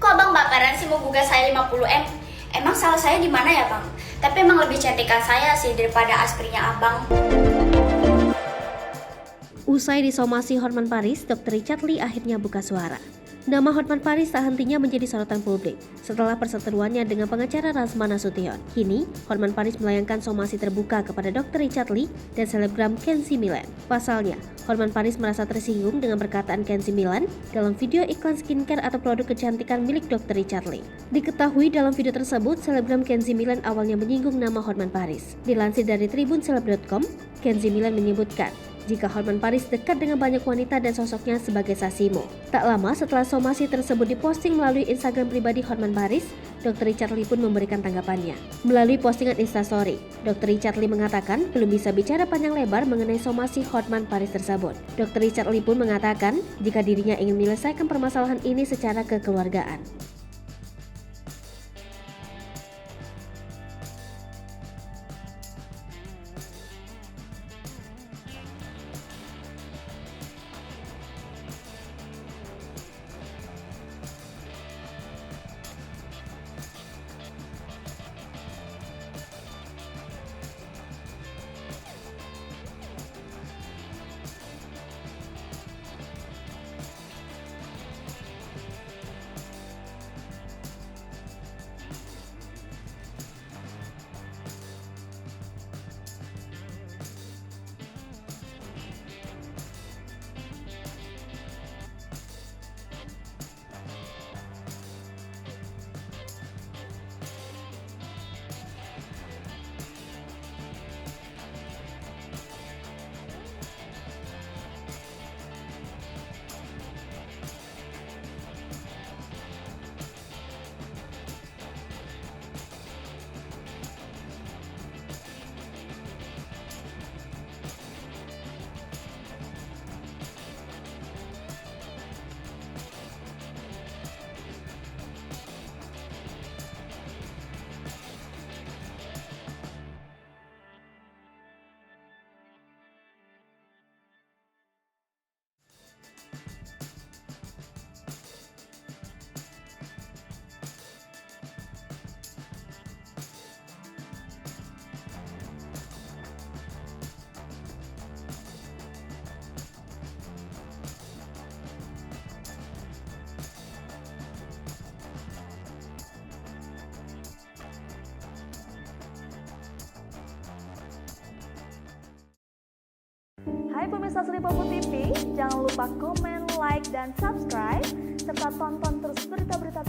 Kok abang baperan sih mau gugah saya 50M? Emang salah saya di mana ya bang? Tapi emang lebih cantikan saya sih daripada asprinya abang. Usai disomasi Hotman Paris, Dr. Richard Lee akhirnya buka suara. Nama Hotman Paris tak hentinya menjadi sorotan publik setelah perseteruannya dengan pengacara Rasma Nasution. Kini, Hotman Paris melayangkan somasi terbuka kepada Dr. Richard Lee dan selebgram Kenzie Millan. Pasalnya, Hotman Paris merasa tersinggung dengan perkataan Kenzie Millan dalam video iklan skincare atau produk kecantikan milik Dr. Richard Lee. Diketahui dalam video tersebut, selebgram Kenzie Millan awalnya menyinggung nama Hotman Paris. Dilansir dari tribunseleb.com, Kenzie Millan menyebutkan jika Hotman Paris dekat dengan banyak wanita dan sosoknya sebagai sasimo. Tak lama setelah somasi tersebut diposting melalui Instagram pribadi Hotman Paris, Dr. Richard Lee pun memberikan tanggapannya. Melalui postingan Instastory, Dr. Richard Lee mengatakan belum bisa bicara panjang lebar mengenai somasi Hotman Paris tersebut. Dr. Richard Lee pun mengatakan jika dirinya ingin menyelesaikan permasalahan ini secara kekeluargaan. Hai pemirsa Seripopo TV, jangan lupa komen, like, dan subscribe, serta tonton terus berita-berita